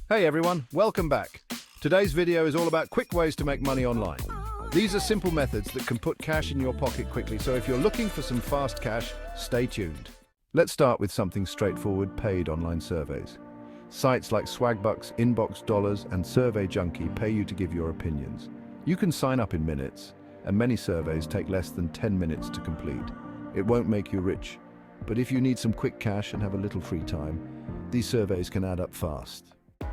Hey everyone, welcome back. Today's video is all about quick ways to make money online. These are simple methods that can put cash in your pocket quickly, so if you're looking for some fast cash, stay tuned. Let's start with something straightforward: paid online surveys. Sites like Swagbucks, Inbox Dollars, and Survey Junkie pay you to give your opinions. You can sign up in minutes, and many surveys take less than 10 minutes to complete. It won't make you rich, but if you need some quick cash and have a little free time, these surveys can add up fast.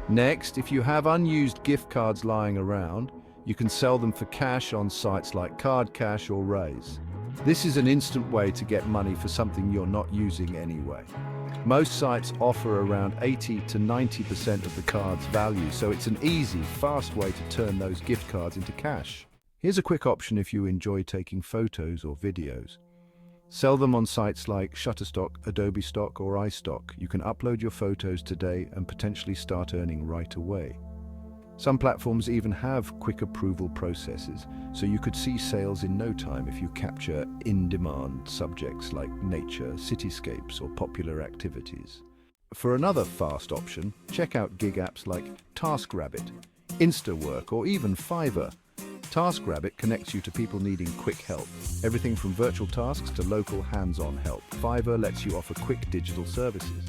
Next, if you have unused gift cards lying around, you can sell them for cash on sites like Card Cash or Raise. This is an instant way to get money for something you're not using anyway. Most sites offer around 80 to 90% of the card's value, so it's an easy, fast way to turn those gift cards into cash. Here's a quick option if you enjoy taking photos or videos. Sell them on sites like Shutterstock, Adobe Stock, or iStock. You can upload your photos today and potentially start earning right away. Some platforms even have quick approval processes, so you could see sales in no time if you capture in-demand subjects like nature, cityscapes, or popular activities. For another fast option, check out gig apps like TaskRabbit, Instawork, or even Fiverr. TaskRabbit connects you to people needing quick help. Everything from virtual tasks to local hands-on help. Fiverr lets you offer quick digital services.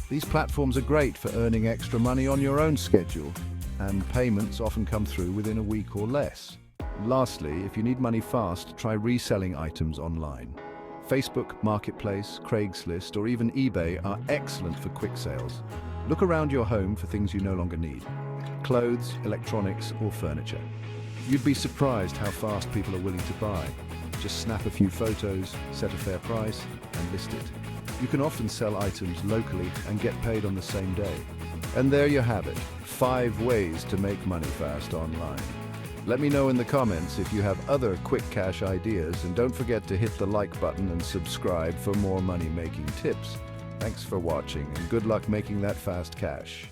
These platforms are great for earning extra money on your own schedule, and payments often come through within a week or less. Lastly, if you need money fast, try reselling items online. Facebook Marketplace, Craigslist, or even eBay are excellent for quick sales. Look around your home for things you no longer need: clothes, electronics, or furniture. You'd be surprised how fast people are willing to buy. Just snap a few photos, set a fair price, and list it. You can often sell items locally and get paid on the same day. And there you have it, 5 ways to make money fast online. Let me know in the comments if you have other quick cash ideas, and don't forget to hit the like button and subscribe for more money-making tips. Thanks for watching, and good luck making that fast cash.